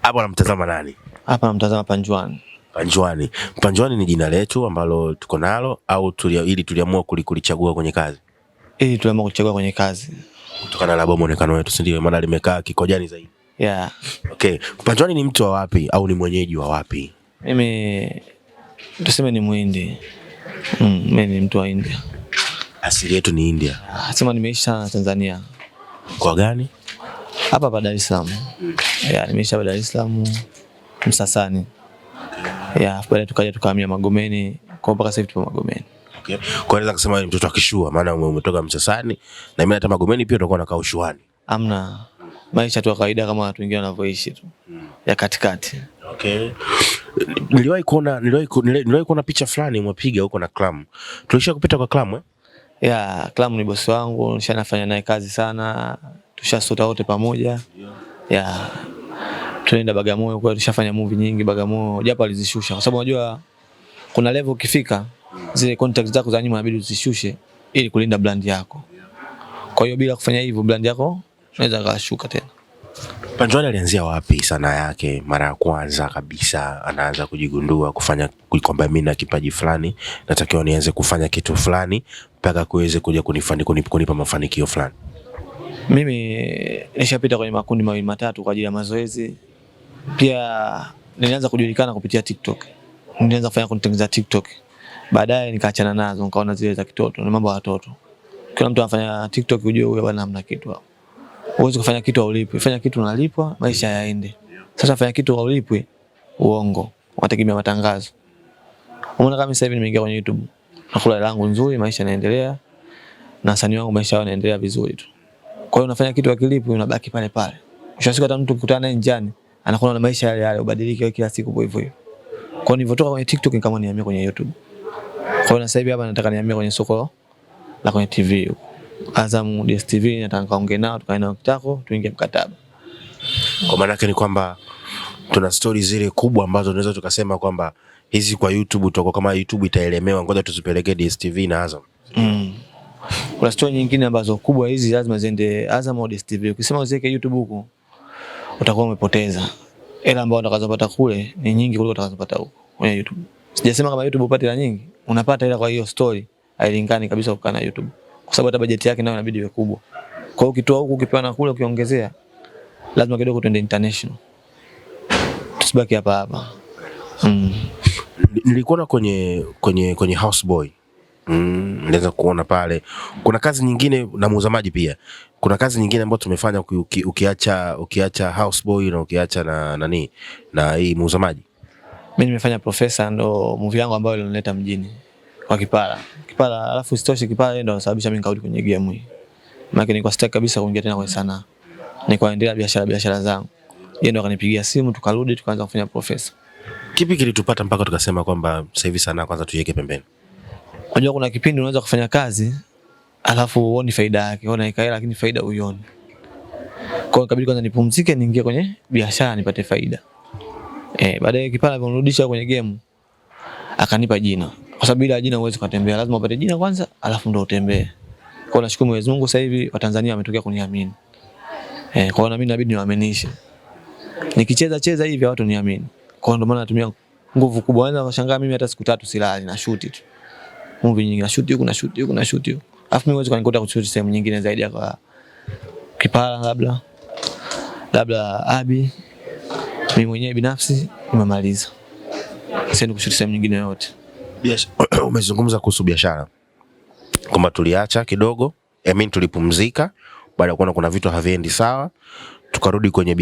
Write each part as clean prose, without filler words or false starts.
Hapo anamtazama nani? Hapa namtazama Panjwani. Panjwani. Panjwani ni jina letu ambalo tuko nalo au tuliamua kulichagua kwenye kazi? Tuliamua kuchagua kwenye kazi. Kutokana na muonekano wetu, si ndio? Maana limekaa kikojani zaidi. Yeah. Okay. Panjwani ni mtu wa wapi au ni mwenyeji wa wapi? Mimi tuseme ni Muhindi. Mimi ni mtu wa India. Asili yetu ni India. Sema nimeishi Tanzania. Kwa gani? Hapa Dar es Salaam. Nimeishi Dar es Salaam Msasani. Baadaye tukaja tukahamia Magomeni, kwa mpaka sasa hivi tupo Magomeni. Okay. Kwa nini kusema ni mtoto wa Kishua? Maana umetoka Msasani na mimi hata Magomeni pia utakuwa unakaa Ushuani. Amna. Maisha tu kawaida kama watu wengine wanavyoishi tu. Ya katikati. Okay. Niliwahi kuona picha fulani umepiga huko na Clam. Tulisha kupita kwa Clam Clam ni bosi wangu, nishanafanya naye kazi sana. Tushasota wote pamoja. Tunaenda Bagamoyo, kwa tushafanya movie nyingi Bagamoyo, japo alizishusha kwa sababu unajua kuna level ukifika zile contacts zako za nyuma inabidi uzishushe ili kulinda brand yako. Kwa hiyo bila kufanya hivyo brand yako inaweza kashuka tena. Panjwani alianzia wapi sana yake mara ya kwanza kabisa anaanza kujigundua kufanya kwamba mimi na kipaji fulani natakiwa nianze kufanya kitu fulani mpaka kuweze kuja kunipa mafanikio fulani? Mimi nishapita kwenye makundi mawili matatu kwa ajili ya mazoezi. Pia nilianza kujulikana kupitia TikTok. Nilianza kufanya content za TikTok. Baadaye nikaachana nazo, nikaona zile za kitoto, ni mambo ya watoto. Kila mtu anafanya TikTok ujue huyo bwana hamna kitu hapo. Uweze kufanya kitu haulipwi. Fanya kitu unalipwa, maisha yaende. Sasa fanya kitu haulipwi, uongo. Unategemea matangazo. Umeona kama sasa hivi nimeingia kwenye YouTube. Nakula langu nzuri, maisha yanaendelea. Na wasanii wangu maisha yanaendelea vizuri tu. Kwa hiyo unafanya kitu hakilipwi unabaki pale pale. Ushasikia hata mtu kukutana naye njiani anakuwa na maisha yale yale, ubadilike kila siku hivyo hivyo. Kwa hiyo nilipotoka kwenye TikTok nikaamua nihamie kwenye YouTube. Kwa hiyo sasa hivi hapa nataka nihamie kwenye soko la kwenye TV. Azam DStv nataka kaongee nao tukaenda kitako tuingie mkataba. Kwa maana yake ni kwamba tuna stories zile kubwa ambazo tunaweza tukasema kwamba hizi kwa YouTube tutakuwa kama YouTube itaelemewa, ngoja tuzipeleke DStv na Azam. Kuna story nyingine ambazo kubwa hizi lazima ziende Azam au DStv. Ukisema uziweke YouTube huko utakuwa umepoteza. Hela ambazo utakazopata kule ni nyingi kuliko utakazopata huko kwenye YouTube. Sijasema kama YouTube upate hela nyingi, unapata hela, kwa hiyo story hailingani kabisa kukaa na YouTube. Kwa sababu hata budget yake nayo inabidi iwe kubwa. Kwa hiyo ukitoa huko ukipewa na kule ukiongezea lazima kidogo tuende international. Tusibaki hapa hapa. Nilikuwa kwenye Houseboy. Naweza kuona pale. Kuna kazi nyingine na Muuzamaji pia. Kuna kazi nyingine ambayo tumefanya ukiacha Houseboy na ukiacha na hii Muuzamaji. Mimi nimefanya Profesa, ndo movie yangu ambayo ilionileta mjini kwa Kipala. Alafu isitoshe Kipala ndio sababisha mimi nikarudi kwenye game hii. Maana nilikuwa sitaki kabisa kuingia tena kwenye sanaa. Nilikuwa naendelea biashara zangu. Yeye ndo akanipigia simu tukarudi tukaanza kufanya Profesa. Kipi kilitupata mpaka tukasema kwamba sasa hivi sanaa kwanza tuiweke pembeni? Unajua kuna kipindi unaweza kufanya kazi alafu uone faida yake, unaona ikaela lakini faida uione. Kwa hiyo ikabidi kwanza nipumzike niingie kwenye biashara nipate faida. Baadaye Kipala alirudisha kwenye game akanipa jina. Kwa sababu bila jina huwezi kutembea, lazima upate jina kwanza alafu ndio utembee. Kwa hiyo nashukuru Mwenyezi Mungu sasa hivi Watanzania wametokea kuniamini. Kwa hiyo na mimi inabidi niwaaminishe. Nikicheza hivi watu niamini. Kwa hiyo ndio maana natumia nguvu kubwa. Wanaweza kushangaa mimi hata siku 3 silali na shoot tu. Movie nyingi na shoot huko na shoot huko na shoot huko. Alafu mimi huwezi kunikuta kushoot sehemu nyingine zaidi ya kwa Kipala labda Abi. Mimi mwenyewe binafsi nimemaliza. Sasa kushoot sehemu nyingine yote. Umezungumza kuhusu biashara. Kama tuliacha kidogo, tulipumzika baada ya kuona kuna vitu haviendi sawa, tukarudi kwenye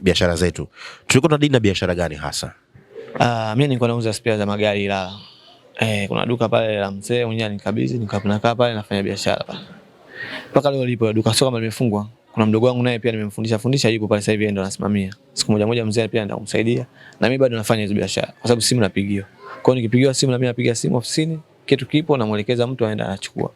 biashara zetu. Tulikuwa tunadili na biashara gani hasa? Mimi nilikuwa nauza spare za magari Ilala. Kuna duka pale la mzee mwenyewe anikabidhi, nikakaa pale nafanya biashara pale. Mpaka leo lipo duka, sio kama limefungwa. Kuna mdogo wangu naye pia nimemfundisha yupo pale sasa hivi ndo anasimamia. Siku moja mzee pia anaenda kumsaidia na mimi bado nafanya hizo biashara kwa sababu simu napigiwa. Kwa hiyo nikipigiwa simu na mimi napiga simu ofisini, kitu kipo na muelekeza mtu aenda anachukua.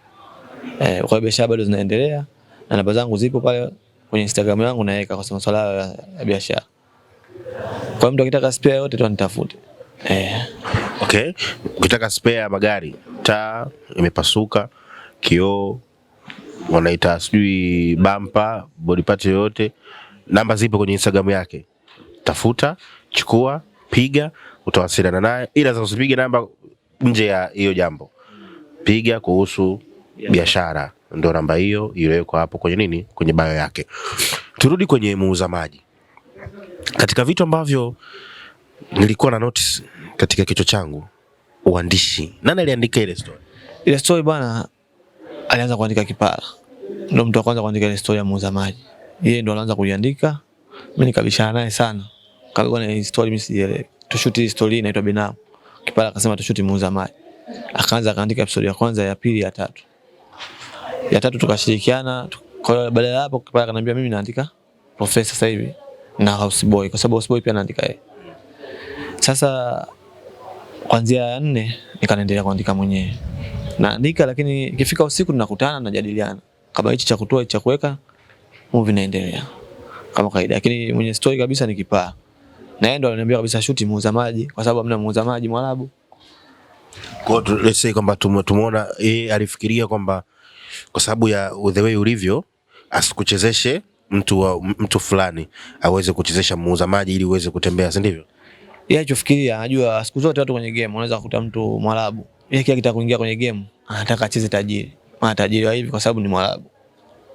Kwa hiyo biashara bado zinaendelea na namba zangu zipo pale kwenye Instagram yangu naweka kwa masuala ya biashara. Kwa hiyo mtu akitaka spare yote tu anitafute. Okay. Ukitaka spare ya magari, taa imepasuka, kioo, wanaita sijui bumper, body part yote, namba zipo kwenye Instagram yake. tafuta, chukua, piga, utawasiliana naye, ila sasa usipige namba nje ya hiyo jambo. Piga kuhusu biashara, ndio namba hiyo iliyowekwa hapo kwenye nini, kwenye bio yake. Turudi kwenye muuza maji. Katika vitu ambavyo nilikuwa na notice katika kichwa changu, uandishi. Nani aliandika ile story? Ile story bwana alianza kuandika Kipala. Ndio mtu wa kwanza kuandika ile story ya muuza maji. Yeye ndo alianza kuiandika. Mimi nikabishana naye sana. Kabla na story mimi sielewi. Tushuti story inaitwa Binamu. Kipala akasema tushuti muuza maji. Akaanza kaandika episode ya kwanza, ya pili, ya tatu. Ya tatu tukashirikiana. Kwa hiyo baada ya hapo Kipala akaniambia mimi naandika Professor sasa hivi na Houseboy, kwa sababu Houseboy pia anaandika yeye. Sasa kuanzia ya 4 nikaendelea kuandika mwenyewe. Naandika, lakini ikifika usiku tunakutana tunajadiliana. Kama hichi cha kutoa, hichi cha kuweka, movie inaendelea kama kawaida. Lakini mwenye story kabisa ni Kipaa. Na yeye ndo aliniambia kabisa shoot muuza maji, kwa sababu hamna muuza maji Mwarabu. Kwa hiyo let's say kwamba tumeona alifikiria kwamba kwa sababu ya the way ulivyo asikuchezeshe mtu fulani, aweze kuchezesha muuza maji ili uweze kutembea, si ndivyo? Yeye alichofikiria, anajua siku zote watu kwenye game unaweza kukuta mtu Mwarabu, yeye kile kitaka kuingia kwenye game anataka acheze tajiri. Maana tajiri wa hivi kwa sababu ni Mwarabu.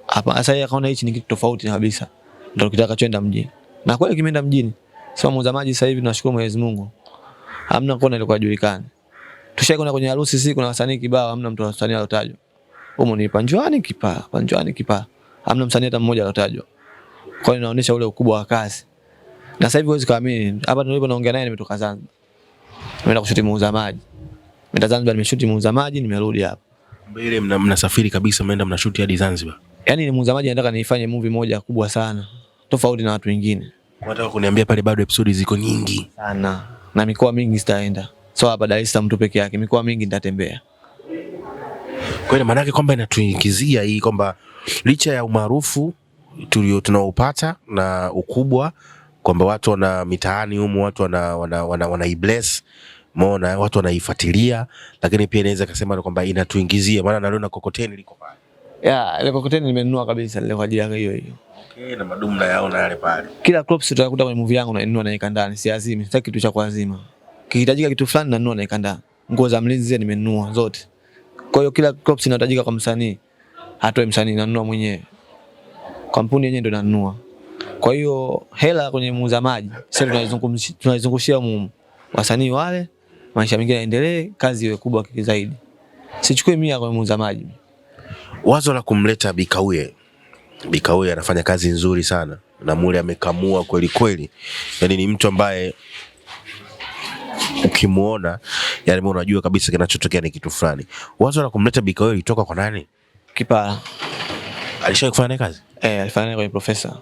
Hapa sasa yeye akaona hichi ni kitu tofauti kabisa. Ndio kitaka kwenda mjini. Na kweli kimeenda mjini. Sema muuza maji sasa hivi tunashukuru Mwenyezi Mungu. Hamna kona ile kujulikana. Tushakwenda kwenye harusi siku na wasanii kibao, hamna mtu wasanii alotajwa. Humo ni Panjwani Kipaa. Hamna msanii hata mmoja alotajwa. Kwa hiyo inaonyesha ule ukubwa wa kazi. Na sasa hivi huwezi kuamini, hapa nilipo naongea naye nimetoka Zanzibar. Nimeenda kushuti muuza maji. Nimeenda Zanzibar nimeshuti muuza maji, nimerudi hapa. Mbele mnasafiri kabisa, mnaenda mnashuti hadi Zanzibar. Yaani ni muuza maji nataka nifanye movie moja kubwa sana, tofauti na watu wengine. Unataka kuniambia pale bado episode ziko nyingi sana. Na mikoa mingi sitaenda. So hapa Dar es Salaam tu peke yake, mikoa mingi nitatembea. Kwa hiyo maana yake kwamba inatuingizia hii kwamba licha ya umaarufu tunaopata na ukubwa, kwamba watu wana mitaani humu, watu wana bless, umeona, watu wanaifuatilia, lakini pia inaweza kusema kwamba inatuingizia, maana naliona kokoteni liko pale. Ile kokoteni nimenunua kabisa ile kwa ajili ya hiyo hiyo. Okay, na madumu yaona yale pale. Kila crops tutakuta kwenye movie yangu nainunua na naika ndani, si azimi, sitaki kitu cha kuazima. Kihitajika kitu fulani nanunua na naika ndani. Nguo za mlinzi nimenunua zote. Kwa hiyo kila crops inahitajika kwa msanii, hatoe msanii nanunua mwenyewe. Kampuni yenyewe ndio nanunua. Kwa hiyo hela kwenye muuza maji sasa tunaizungushia mumu. Wasanii wale, maisha mengine yaendelee, kazi iwe kubwa zaidi. Sichukue 100 kwa muuza maji. Wazo la kumleta Bikauye anafanya kazi nzuri sana na mule amekamua kweli kweli. Yaani ni mtu ambaye ukimuona yani unajua kabisa kinachotokea ni kitu fulani. Wazo la kumleta Bikauye litoka kwa nani? Kipala. Alishawahi kufanya naye kazi? Alifanya naye kwenye Professor.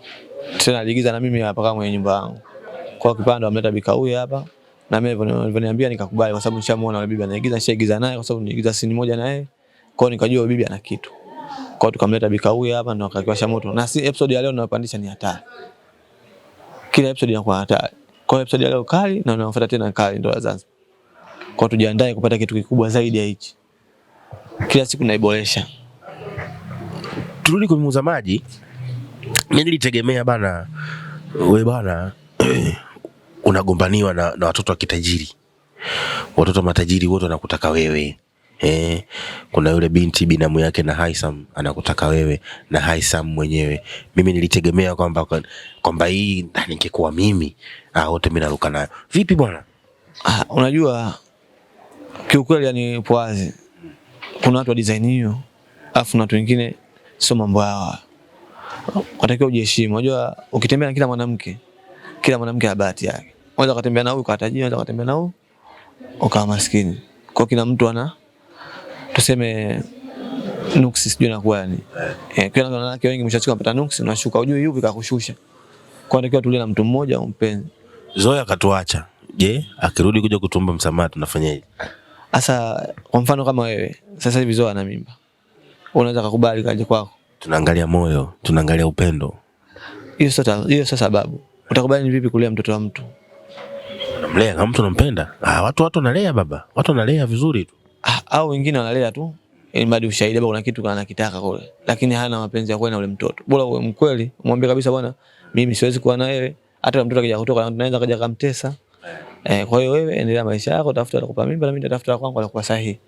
Tena aliigiza na mimi hapa kama mwenye nyumba yangu. Kwa Kipala ndo amleta Bikauye hapa. Na mimi nilivyoniambia nikakubali kwa sababu nishamuona yule bibi anaigiza, nishaigiza naye kwa sababu niigiza scene moja na yeye. Kwa hiyo nikajua yule bibi ana kitu. Kwa hiyo tukamleta Bikauye hapa ndo akakiwasha moto. Na si episode ya leo tunapandisha ni hatari. Kila episode inakuwa hatari. Kwa hiyo episode ya leo kali na unafuata tena kali ndo Zanzibar. Kwa hiyo tujiandae kupata kitu kikubwa zaidi ya hichi. Kila siku naiboresha. Turudi kwa muuza maji. Mimi nilitegemea bana, wewe bana unagombaniwa na watoto wa kitajiri. Watoto matajiri wote wanakutaka wewe. Kuna yule binti binamu yake na Haisam anakutaka wewe na Haisam mwenyewe. Mimi nilitegemea kwamba hii ningekuwa mimi wote mimi naruka nayo. Vipi bwana? Unajua kiukweli yani poazi. Kuna watu wa design hiyo, afu na watu wengine sio mambo yao. Unatakiwa ujiheshimu. Unajua ukitembea na kila mwanamke ana bahati yake. Unaweza kutembea na huyu katajiri, unaweza kutembea na huyu ukawa maskini. Kwa kila mtu ana tuseme nuksi, sijui inakuwa yani. Kwa wanawake wengi mshachika mpata nuksi, unashuka ujue yupi kakushusha. Kwa natakiwa tulie na mtu mmoja umpenzi. Zoya katuacha. Je, akirudi kuja kutuomba msamaha tunafanyaje? Sasa kwa mfano kama wewe, sasa hivi Zoya ana mimba. Unaweza kukubali kaje kwako? Tunaangalia moyo, tunaangalia upendo. Hiyo sasa sababu. Utakubali vipi kulea mtoto wa mtu? Unamlea kama mtu unampenda. Watu wanalea baba. Watu wanalea vizuri tu. Au wengine wanalea tu ili mradi ushahidi baba kuna kitu anakitaka kule. Lakini hana mapenzi ya kuwa na ule mtoto. Bora uwe mkweli, umwambie kabisa bwana, mimi siwezi kuwa na wewe. hata mtoto akija kutoka anaweza kaja kumtesa. Kwa hiyo wewe endelea maisha yako, tafuta atakupa mimba na mimi nitafuta kwangu la kwa sahihi.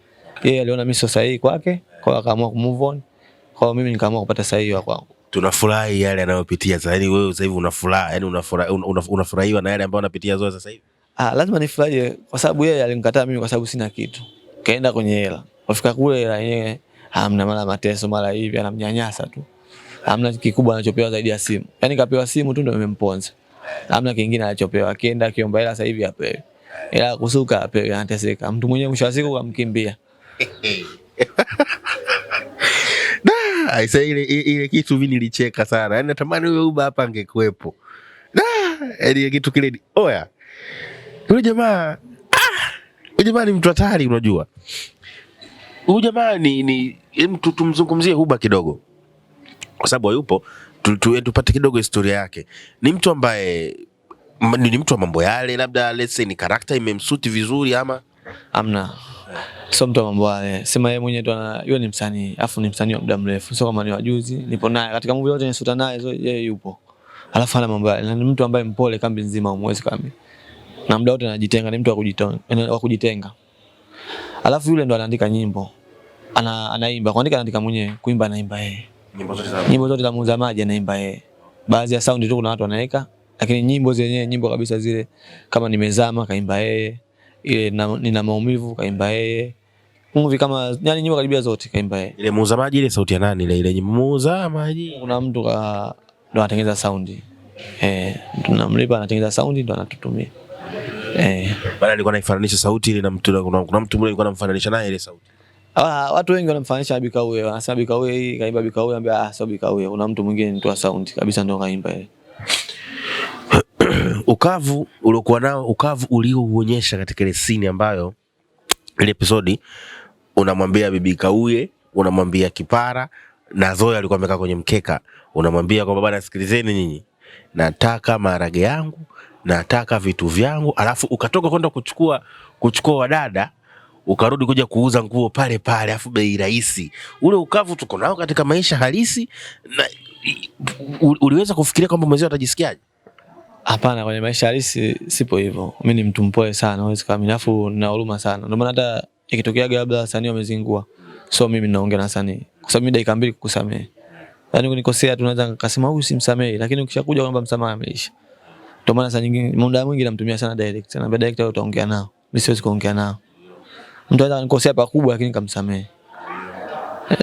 Yeye aliona mimi sio sahihi kwake, kwa hiyo akaamua kumove on. Kwa hiyo mimi nikaamua kupata sahihi wa kwangu. Tunafurahi yale anayopitia sasa. Yaani wewe sasa hivi unafurahi, yaani unafurahiwa na yale ambayo anapitia Zoe sasa hivi? Lazima nifurahie kwa sababu yeye alinikataa mimi kwa sababu sina kitu. Kaenda kwenye hela. Wafika kule hela yenyewe hamna, mara mateso mara hivi, anamnyanyasa tu. Hamna kikubwa anachopewa zaidi ya simu. Yaani kapewa simu tu ndio imemponza. Hamna kingine anachopewa. Akienda akiomba hela sasa hivi apewe. Hela kusuka apewe, anateseka. Mtu mwenyewe mwisho wa siku amkimbia. Aisa ile kitu mimi nilicheka sana. Yaani natamani wewe Uba hapa angekuepo. Ile kitu kile. Oya. Yule jamaa ni mtu hatari unajua. Huyu jamaa ni mtu tumzungumzie Uba kidogo. Kwa sababu yupo tupate kidogo historia yake. Ni mtu ambaye ni mtu wa mambo yale, labda let's say ni character imemsuti vizuri ama amna. Sio mtu wa mambo yale. Sema yeye mwenyewe ndo yeye ni msanii, afu ni msanii wa muda mrefu. Sio kama ni wajuzi, nipo naye katika movie yote nisuta naye, yeye yupo. Alafu ana mambo yale. Ni mtu ambaye mpole kambi nzima umwezi kambi. Na muda wote anajitenga, ni mtu wa kujitenga. Alafu yule ndo anaandika nyimbo. Anaimba, kuandika anaandika mwenyewe, kuimba anaimba yeye. Nyimbo zote za Muuza Maji anaimba yeye. Baadhi ya sound tu kuna watu wanaweka, lakini nyimbo zenyewe, nyimbo kabisa zile kama Nimezama kaimba yeye, ile Nina Maumivu kaimba yeye. Movie kama yani nyimbo karibia zote kaimba yeye. Ile Muuza Maji ile sauti ya nani ile nyimbo Muuza Maji? Kuna mtu ndo anatengeneza sound. Tunamlipa anatengeneza sound ndo anatutumia. Bana alikuwa anafananisha sauti ile na mtu, kuna mtu mmoja alikuwa anamfananisha naye ile sauti. Watu wengi wanamfananisha Bika Uye, wanasema Bika Uye hii kaimba Bika Uye, anambia sio Bika Uye, kuna mtu mwingine ni toa sound kabisa ndo kaimba yeye. Ukavu uliokuwa nao, ukavu uliouonyesha katika ile scene ambayo ile episode unamwambia Bibi Kauye, unamwambia Kipara na Zoe alikuwa amekaa kwenye mkeka, unamwambia kwamba bwana sikilizeni nyinyi, nataka maharage yangu, nataka vitu vyangu, alafu ukatoka kwenda kuchukua wadada, ukarudi kuja kuuza nguo pale pale afu bei rahisi. Ule ukavu tuko nao katika maisha halisi, na uliweza kufikiria kwamba mwenzio atajisikiaje? Hapana, kwenye maisha halisi sipo hivyo. Mimi ni mtu mpole sana, huwezi kama alafu na huruma sana. Ndio maana hata ikitokea labda wasanii wamezingua, so mimi naongea na wasanii kwa sababu mimi dakika 2 kukusamea. Yaani unikosea tunaweza kusema huyu simsamei, lakini ukishakuja kwamba msamaha ameisha. Ndio maana saa nyingine muda mwingi namtumia sana direct. Naambia direct utaongea nao. Mimi siwezi kuongea nao. Mtu anaweza kunikosea pakubwa lakini nikamsamee.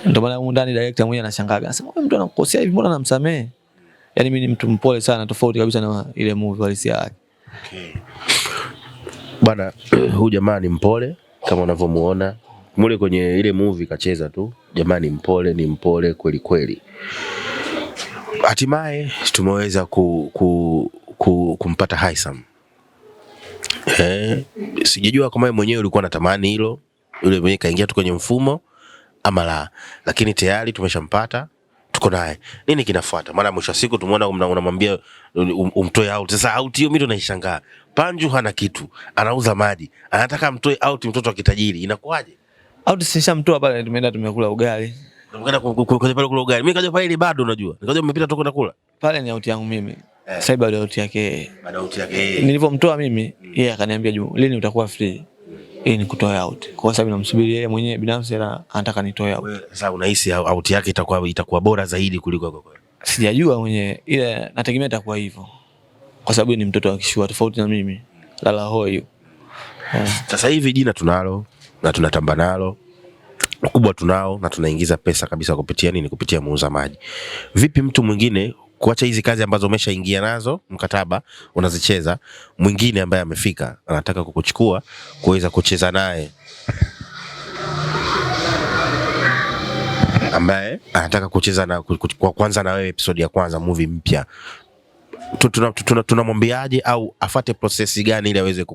Ndio maana huko ndani director mwenyewe anashangaa. Anasema wewe mtu anakukosea hivi mbona namsamee? Yaani mimi ni mtu mpole sana, tofauti kabisa na ile movie halisia yake. Okay. Bana, huyu jamaa ni mpole kama unavyomuona. Mule kwenye ile movie kacheza tu. Jamaa ni mpole kweli kweli. Hatimaye tumeweza kumpata Haisam. Sijajua kama wewe mwenyewe ulikuwa unatamani hilo, yule mwenyewe kaingia tu kwenye mfumo ama la, lakini tayari tumeshampata, tuko naye. Nini kinafuata? Maana mwisho wa siku tumeona unamwambia umtoe out. Sasa out hiyo mimi ndo naishangaa. Panju hana kitu, anauza maji, anataka mtoe out mtoto wa kitajiri. Inakuaje? Out sishamtoa pale, tumeenda tumekula ugali. Tumeenda kwenye pale kula ugali. Mimi kaja pale ile bado unajua. Nikaja umepita tu kwenda kula. Pale ni out yangu mimi. Sasa bado out yake. Bado out yake. Nilipomtoa mimi, yeye akaniambia lini utakuwa free? Hii ni kutoa out. Kwa sababu namsubiri yeye mwenyewe binafsi anataka nitoe out. Sasa unahisi out yake itakuwa bora zaidi kuliko yako? Sijajua mwenyewe, ile nategemea itakuwa hivyo. Kwa sababu ni mtoto wa kishua tofauti na mimi. Lala hoi. Sasa hivi jina tunalo na tunatamba nalo. Ukubwa tunao na tunaingiza pesa kabisa kupitia nini? Kupitia Muuza Maji. Vipi mtu mwingine kuacha hizi kazi ambazo umeshaingia nazo mkataba unazicheza, mwingine ambaye amefika anataka kukuchukua kuweza kucheza naye, ambaye anataka kucheza na kwa kwanza na wewe episode ya kwanza movie mpya, tunamwambiaje au afate process gani ili aweze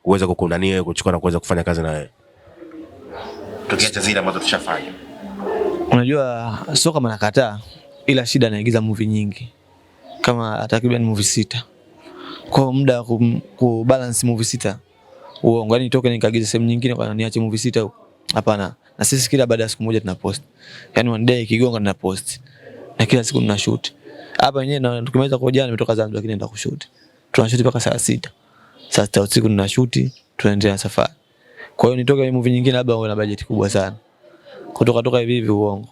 kuweza kukunania wewe kuchukua na kuweza kufanya kazi na wewe? Tukiacha zile ambazo tushafanya. Unajua sio kama nakataa, ila shida naigiza movie nyingi. Kama takriban movie 6. Kwa muda ku balance movie 6. Uongo, yani nitoke nikaigiza sehemu nyingine kwa niache movie 6 huko. Hapana. Na sisi kila baada ya siku moja tuna post. Yani one day kigonga tuna post. Na kila siku tuna shoot. Hapa wenyewe na tukimaliza kwa jana nimetoka Zanzibar lakini naenda kushoot. tunashuti mpaka saa 6. Saa 6 usiku tunashuti, tunaendelea safari. Kwa hiyo nitoke movie nyingine labda una budget kubwa sana. Kutoka hivi hivi uongo.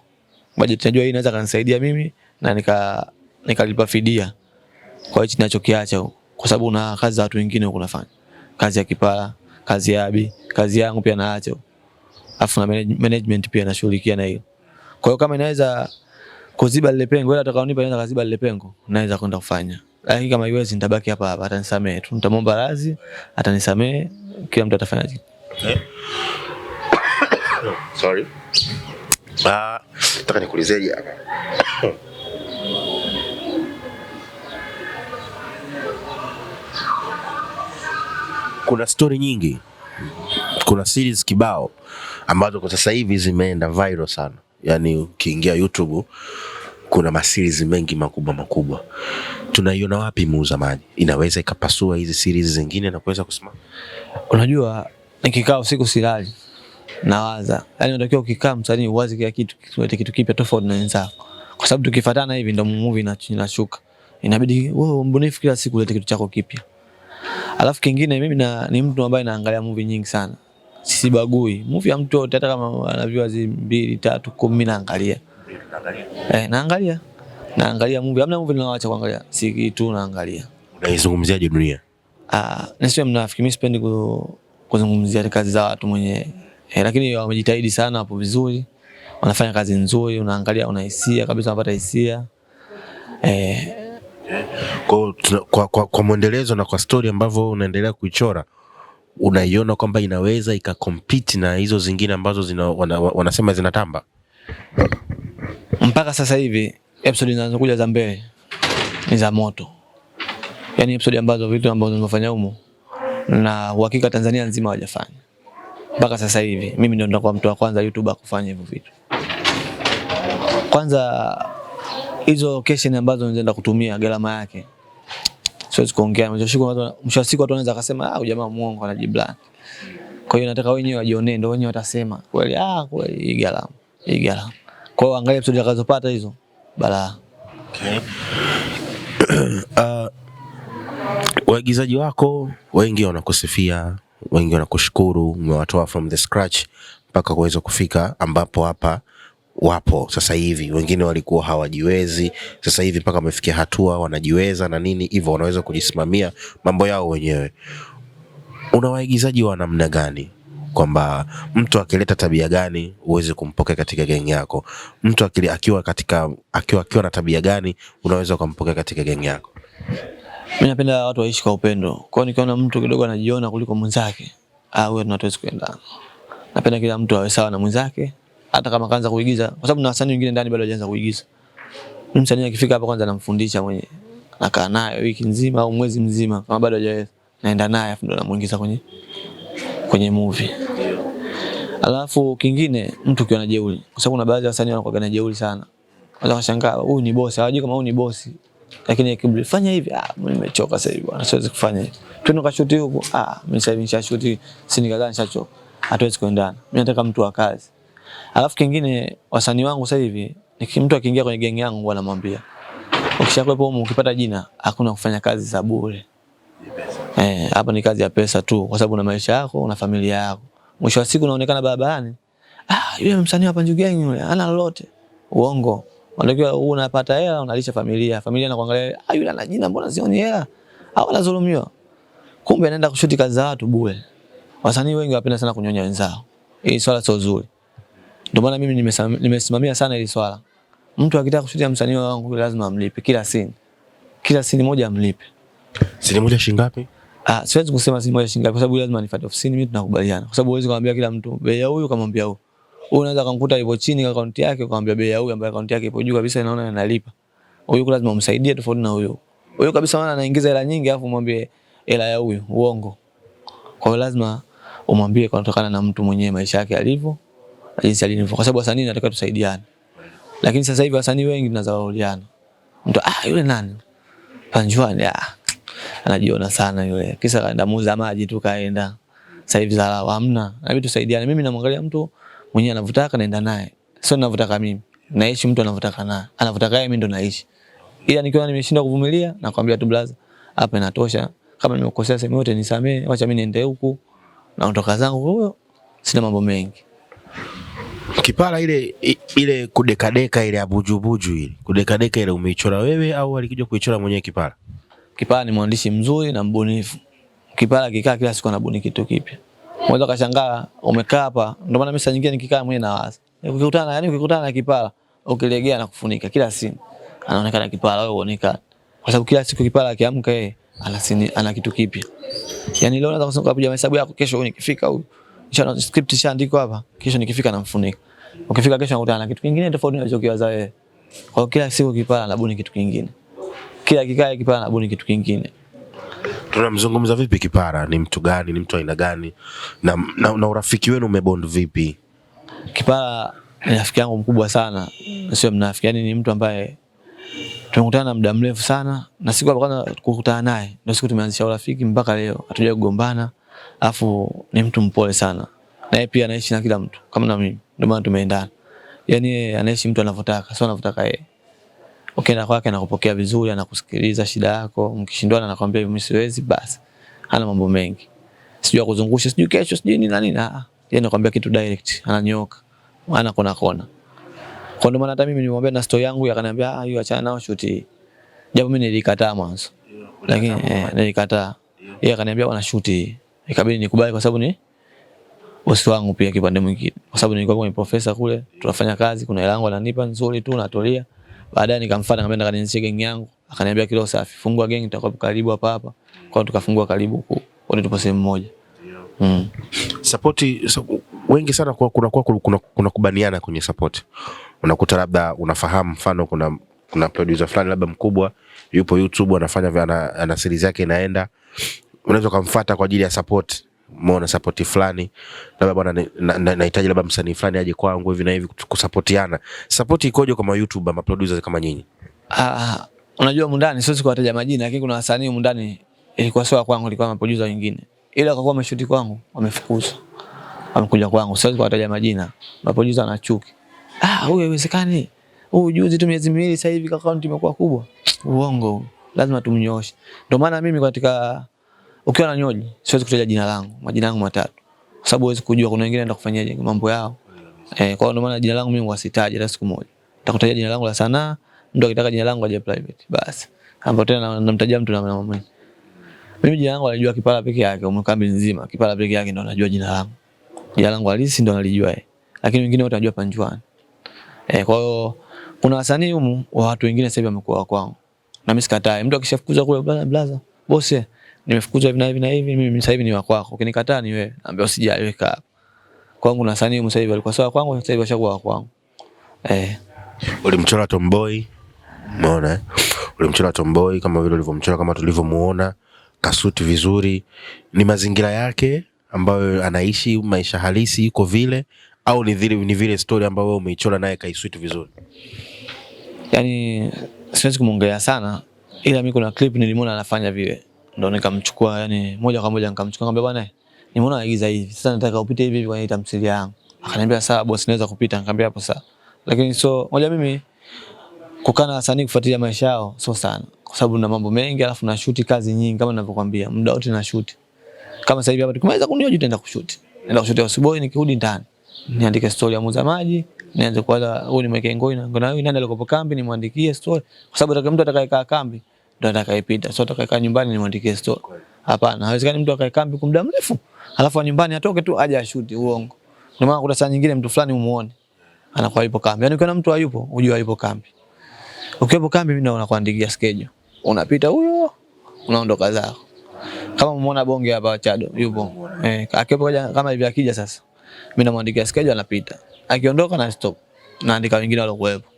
Budget najua hii inaweza kanisaidia mimi na nikalipa fidia. Kwa hiyo ninachokiacha kwa sababu una kazi za watu wengine huko nafanya. Kazi ya Kipala, kazi ya Abi, kazi yangu pia naacha. Afu na management pia nashughulikia na hiyo. Kwa hiyo kama inaweza kuziba lile pengo, wala atakaonipa inaweza kuziba lile pengo, naweza kwenda kufanya. Lakini kama iwezi nitabaki hapa hapa, atanisamee tu. Nitamwomba radhi, atanisamee, kila mtu atafanya kitu. Okay. Sorry. Nataka nikuulizeje hapa. Kuna story nyingi. Kuna series kibao ambazo kwa sasa hivi zimeenda viral sana. Yaani ukiingia YouTube kuna maseries mengi makubwa. Tunaiona wapi Muuza Maji? Inaweza ikapasua hizi series zingine na kuweza kusimama? Unajua nikikaa usiku silali nawaza. Yaani unatakiwa ukikaa msanii uwaze kila kitu, kitu kipya tofauti na wenzako. Kwa sababu tukifuatana hivi ndio movie inashuka. Inabidi wewe mbunifu kila siku ulete kitu chako kipya. Alafu kingine mimi ni mtu ambaye naangalia movie nyingi sana. Sibagui. Movie ya mtu yote hata kama ana viewers 2, 3, 10 naangalia. Naangalia movie. Hamna movie ninaacha kuangalia. Si kitu naangalia. Unaizungumziaje dunia? Nisiwe mnafiki, mimi sipendi kuzungumzia kazi za watu mwenyewe. Lakini wamejitahidi sana hapo vizuri. Wanafanya kazi nzuri, unaangalia unahisia kabisa, unapata hisia. Kwa mwendelezo na kwa story ambavyo unaendelea kuichora, unaiona kwamba inaweza ikacompete na hizo zingine ambazo wanasema zinatamba? Mpaka sasa hivi episode zinazokuja za mbele ni za moto. Yaani episode ambazo vitu ambazo nimefanya humo na uhakika Tanzania nzima hawajafanya. Mpaka sasa hivi mimi ndio nitakuwa mtu wa kwanza YouTuber kufanya hivyo vitu. Kwanza hizo location ambazo ninaenda kutumia gharama yake siwezi kuongea. Mwisho wa siku watu wanaweza kusema jamaa muongo anajiblanda. Kwa hiyo nataka wenyewe wajionee, ndio wenyewe watasema kweli kweli hii gharama. Kwa hiyo angalia episode zakazopata hizo balaa. Okay. Waigizaji wako wengi wanakusifia, wengi wanakushukuru, umewatoa from the scratch mpaka kuweza kufika ambapo hapa wapo sasa hivi. Wengine walikuwa hawajiwezi, sasa hivi mpaka wamefikia hatua wanajiweza na nini hivyo, wanaweza kujisimamia mambo yao wenyewe. Una waigizaji wa namna gani? Kwamba mtu akileta tabia gani uweze kumpokea katika gang yako? Mtu akiwa na tabia gani unaweza kumpokea katika gang yako? Mimi napenda watu waishi kwa upendo. Kwa hiyo nikiona mtu kidogo anajiona kuliko mwenzake, huyo tunatoa kuendana. Napenda kila mtu awe sawa na mwenzake, hata kama kaanza kuigiza, kwa sababu na wasanii wengine ndani bado hajaanza kuigiza. Mimi msanii akifika hapa kwanza namfundisha mwenyewe. Nakaa naye wiki nzima au mwezi mzima, kama bado hajaweza naenda naye afu ndo namuingiza kwenye movie. Alafu kingine mtu kiona jeuri, kwa sababu kuna baadhi ya wasanii wanakuwa na jeuri sana. Wala washangaa huyu ni boss, hawajui kama huyu ni boss. Lakini akibuli fanya hivi, mimi nimechoka sasa hivi bwana, siwezi kufanya hivi. Twende kashuti huko, mimi sasa hivi nishashuti, si nikadhani nishachoka. Hatuwezi kuendana. Mimi nataka mtu wa kazi. Alafu kingine wasanii wangu sasa hivi, mtu akiingia kwenye gang yangu huwa namwambia, ukishakuepo huko ukipata jina, hakuna kufanya kazi za bure. Hapa ni kazi ya pesa tu, kwa sababu una maisha yako, una familia yako. Mwisho wa siku unaonekana barabarani, yule msanii hapa Njuu Gang yule, hana lolote. Uongo. Unatakiwa unapata hela, unalisha familia. Familia inakuangalia, yule ana jina, mbona sioni hela? Au anadhulumiwa. Kumbe anaenda kushuti kazi za watu bure. Wasanii wengi wanapenda sana kunyonya wenzao. Hii swala sio zuri. Ndio maana mimi nimesimamia sana hili swala. Mtu akitaka kushutia msanii wangu lazima amlipe kila scene. Kila scene moja amlipe. Scene moja shilingi ngapi? Siwezi kusema scene moja shilingi ngapi kwa sababu lazima nifuate ofisini, mimi tunakubaliana. Kwa sababu huwezi kumwambia kila mtu bei ya huyu kamwambia huyu. Wewe unaweza kumkuta yupo chini kwa akaunti yake ukamwambia bei ya huyu ambaye akaunti yake ipo juu kabisa inaona analipa. Huyu lazima umsaidie tofauti na huyu. Huyu kabisa maana anaingiza hela nyingi afu umwambie hela ya huyu, uongo. Kwa hiyo lazima umwambie kutokana na mtu mwenyewe maisha yake alivyo na jinsi alivyo, kwa sababu wasanii nataka tusaidiane. Lakini sasa hivi wasanii wengi tunazawauliana. Mtu yule nani? Panjwani anajiona sana yule. Kisa kaenda Muuza Maji tu kaenda. Sasa hivi zalao hamna. Inabidi tusaidiane. Mimi namwangalia mtu mwenyewe anavutaka naenda naye. Sio ninavutaka mimi. Naishi mtu anavutaka naye. Anavutaka yeye mimi ndo naishi. Ila nikiona nimeshinda kuvumilia nakwambia tu blaza, hapa inatosha. kama nimekosea sehemu yote nisamee, acha mimi niende huku naondoka zangu, sina mambo mengi. Kipara ile kudekadeka ile abujubuju ile kudekadeka ile umeichora wewe au alikuja kuichora mwenyewe Kipara? Kipara ni mwandishi mzuri na mbunifu. Kipara kikaa kila siku anabuni kitu kipya. Unaweza kashangaa umekaa hapa, ndio maana mimi saa nyingine nikikaa mwenyewe nawaza. Ukikutana na Kipara, ukilegea na kufunika kila siku. Anaonekana Kipara wewe uonekana. Kwa sababu kila siku Kipara akiamka yeye ana kitu kipya. Yaani leo unaweza kusoma kupiga hesabu yako, kesho nikifika huyu kisha script ishaandikwa hapa, kesho nikifika namfunika. Ukifika kesho unakutana na kitu kingine tofauti na ulichokiwaza wewe. Kwa kila siku Kipara anabuni kitu kingine. Kila kikaya Kipara anabuni kitu kingine. Tunamzungumza vipi Kipara? Ni mtu gani? Ni mtu aina gani? Na urafiki wenu umebond vipi? Kipara ni rafiki yangu mkubwa sana. Sio mnafiki, yani ni mtu ambaye tumekutana muda mrefu sana, na siku ya kwanza kukutana naye ndio siku tumeanzisha urafiki mpaka leo hatujawahi kugombana. Alafu ni mtu mpole sana. Naye pia anaishi na kila mtu kama na mimi. Ndio maana tumeendana. Yaani anaishi mtu anavyotaka, sio anavyotaka yeye. Ukienda kwake anakupokea vizuri, anakusikiliza shida yako, mkishindwana anakuambia mimi siwezi basi. Hana mambo mengi. Sijui kuzungusha, sijui kesho, sijui nini na nini. Yeye anakuambia kitu direct, ananyoka. Ana kona. Kwa ndio maana hata mimi nilimwambia na story yangu akaniambia hiyo achana nao shoot hii. Japo mimi nilikataa mwanzo. Lakini nilikataa. Yeye akaniambia wana shoot hii. Ikabidi nikubali kwa sababu ni bosi wangu pia kipande mwingine. Kwa sababu nilikuwa kwenye profesa kule, tunafanya kazi, kuna hela yangu ananipa nzuri tu natolia. Baadaye nikamfuata nikamwambia kanianzishe gang yangu. Akaniambia kilo safi, fungua gang itakuwa karibu hapa. Kwa hiyo tukafungua karibu huko. Wote tupo sehemu moja. Support wengi sana kuna kubaniana kwenye support. Unakuta labda unafahamu mfano kuna producer fulani labda mkubwa yupo YouTube anafanya ana series yake inaenda. Unaweza kumfuata kwa ajili ya support. Umeona support fulani. Labda bwana nahitaji labda msanii fulani aje kwangu hivi na hivi kusupportiana. Support ikoje kama YouTube ama producers kama nyinyi? Unajua mundani siwezi kuwataja majina, lakini kuna wasanii mundani ilikuwa sio kwangu, ilikuwa na producer wengine. Ila kwa kuwa wameshoot kwangu, wamefukuzwa. Wamekuja kwangu, siwezi kuwataja majina. Maproducer anachuki. Huyu haiwezekani. Huyu juzi tu miezi miwili sasa hivi account imekuwa kubwa. Uongo. Lazima tumnyoshe. Ndio maana mimi katika ukiwa na nyoji siwezi kutaja jina langu, majina yangu matatu. Kwa sababu huwezi kujua kuna wengine wanaenda kufanyaje mambo yao. Kwa hiyo ndio maana jina langu mimi wasitaje hata siku moja. Nitakutaja jina langu la sanaa, ndio akitaka jina langu aje private. Basi. Hapo tena namtajia mtu na mambo mengi. Mimi jina langu alijua Kipara peke yake, umkambi nzima. Kipara peke yake ndio anajua jina langu. Jina langu halisi ndio analijua yeye. Lakini wengine wote wanajua Panjuani. Kwa hiyo kuna wasanii humu wa watu wengine sasa hivi wamekuwa kwangu. Na mimi sikatai. Mtu akishafukuzwa kule blaza, bosi nimefukuzwa hivi na hivi na hivi, mimi sasa hivi ni wa kwako. Ukinikataa ni wewe. Naambia usijali weka hapa. Kwangu na wasanii humu sasa hivi walikuwa sawa kwangu, sasa hivi washakuwa wa kwangu. Ulimchora Tomboy. Umeona? Ulimchora Tomboy kama vile ulivyomchora kama tulivyomuona, kasuti vizuri. Ni mazingira yake ambayo anaishi maisha halisi iko vile au ni vile story ambayo wewe umeichora naye kaisuti vizuri? Yaani siwezi kumuongelea sana, ila mimi kuna clip nilimuona anafanya vile. Ndio nikamchukua, yani moja kwa moja nikamchukua nikamwambia bwana, nimeona anaigiza hivi. Sasa nataka upite hivi hivi kwenye tamthilia yangu. Akaniambia sawa boss, naweza kupita. Nikamwambia hapo sawa. Lakini moja mimi kukana wasanii kufuatilia maisha yao sio sana. Kwa sababu na mambo mengi alafu na shoot kazi nyingi kama ninavyokuambia. Muda wote na shoot. Kama sasa hivi hapa tukimaliza kunioje tutaenda kushoot. Naenda kushoot asubuhi nikirudi ndani. Niandike story ya muuza maji, nianze kwanza huyu nimweke ngoina. Ngona huyu nani alikopo kambi nimwandikie story. Kwa sababu mtu atakayekaa kambi ndio atakayepita. Sio atakayekaa nyumbani nimwandikie story. Hapana, haiwezekani mtu akae kambi kwa muda mrefu. Alafu nyumbani atoke tu aje ashoot, uongo. Ndio maana kuna saa nyingine mtu fulani umuone anakuwa yupo kambi. Yaani ukiona mtu hayupo, unajua yupo kambi. Ukiwepo kambi mimi naona kuandikia schedule. Unapita huyo, unaondoka zako. Kama umeona bonge hapa Chado yupo. Akiwepo kama hivi akija sasa. Mimi namwandikia schedule anapita. Akiondoka na stop. Naandika wengine walokuwepo.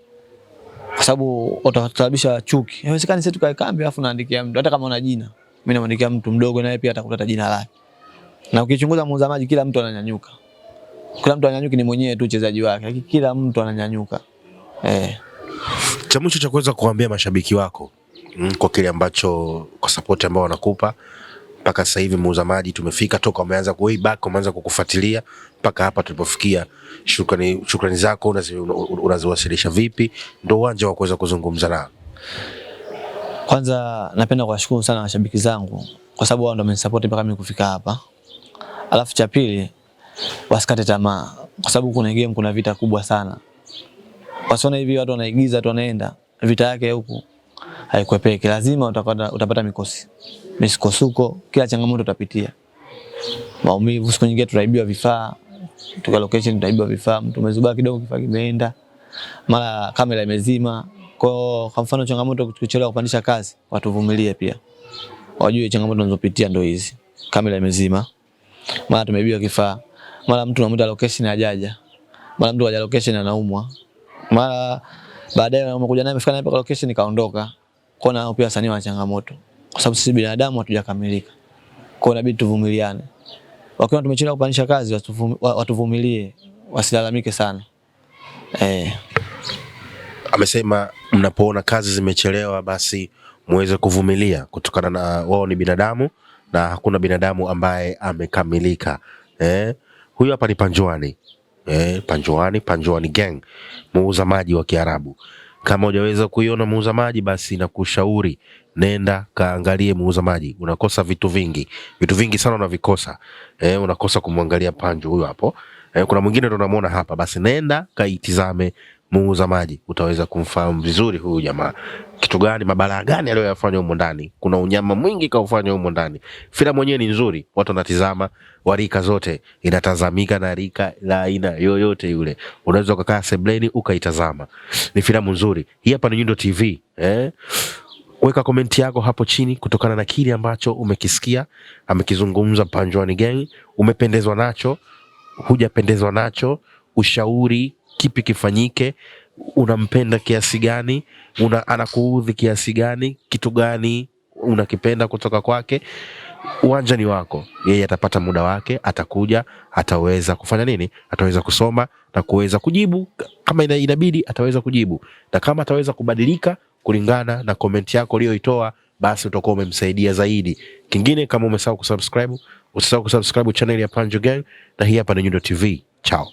Kwa sababu utasababisha chuki. Haiwezekani sisi tukae kambi alafu naandikia mtu hata kama una jina. Mimi namwandikia mtu mdogo naye pia atakuta jina lake. Na ukichunguza muuza maji kila mtu ananyanyuka. Kila mtu ananyanyuka ni mwenyewe tu uchezaji wake. Lakini kila mtu ananyanyuka. Cha mwisho cha kuweza kuambia mashabiki wako kwa kile ambacho kwa support ambao wanakupa mpaka sasa hivi muuza maji tumefika toka wameanza way back wameanza kukufuatilia mpaka hapa tulipofikia. Shukrani zako unaziwasilisha vipi? Ndio uwanja wa kuweza kuzungumza nao. Kwanza napenda kuwashukuru sana mashabiki zangu kwa sababu wao ndio wamenisupport mpaka mimi kufika hapa. Alafu cha pili, wasikate tamaa kwa sababu kuna game, kuna vita kubwa sana. Wasione hivi watu wanaigiza tu wanaenda, vita yake huku haikwepeki. Lazima utapata mikosi, misukosuko, kila changamoto utapitia. Maumivu, siku nyingine tutaibiwa vifaa, tuka location tutaibiwa vifaa, mtu umezubaa kidogo kifaa kimeenda, mara kamera imezima. Kwa mfano changamoto kuchelewa kupandisha kazi, watuvumilie pia. Wajue changamoto tunazopitia ndio hizi. Kamera imezima, mara tumeibiwa kifaa, mara mtu anamuta location hajaja, mara mtu haja location anaumwa, mara baadaye anakuja naye amefika naye kwa location nikaondoka. Kwa nao pia wasanii wana changamoto kwa sababu sisi binadamu hatujakamilika. Kwa hiyo inabidi tuvumiliane. Wakiona tumechelewa kupandisha kazi watuvumilie, wasilalamike sana. Amesema mnapoona kazi zimechelewa basi muweze kuvumilia kutokana na wao ni binadamu na hakuna binadamu ambaye amekamilika. Huyu hapa ni Panjwani. Panjwani Gang, muuza maji wa Kiarabu. Kama hujaweza kuiona muuza maji basi nakushauri nenda kaangalie muuza maji. Unakosa vitu vingi sana unavikosa. Unakosa kumwangalia Panju huyu hapo. Kuna mwingine ndo unamuona hapa, basi nenda kaitizame muuza maji, utaweza kumfahamu vizuri huyu jamaa. Kitu gani, mabala gani aliyoyafanya huko ndani? Kuna unyama mwingi kaufanya huko ndani. Filamu yenyewe ni nzuri, watu wanatizama, warika zote, inatazamika na rika la aina yoyote yule. Unaweza kukaa sebleni ukaitazama. Ni filamu nzuri. Hii hapa ni Nyundo TV. Weka komenti yako hapo chini kutokana na kile ambacho umekisikia amekizungumza Panjwani Gang. Umependezwa nacho, hujapendezwa nacho, ushauri kipi kifanyike, unampenda kiasi gani, anakuudhi kiasi gani, kitu gani unakipenda kutoka kwake. Uwanja ni wako. Yeye atapata muda wake, atakuja, ataweza kufanya nini? Ataweza kusoma na kuweza kujibu kama inabidi, ataweza kujibu. Na kama ataweza kubadilika kulingana na comment yako uliyoitoa, basi utakuwa umemsaidia zaidi. Kingine, kama umesahau kusubscribe, usisahau kusubscribe channel ya Panjo Gang, na hii hapa ni Nyundo TV. Ciao.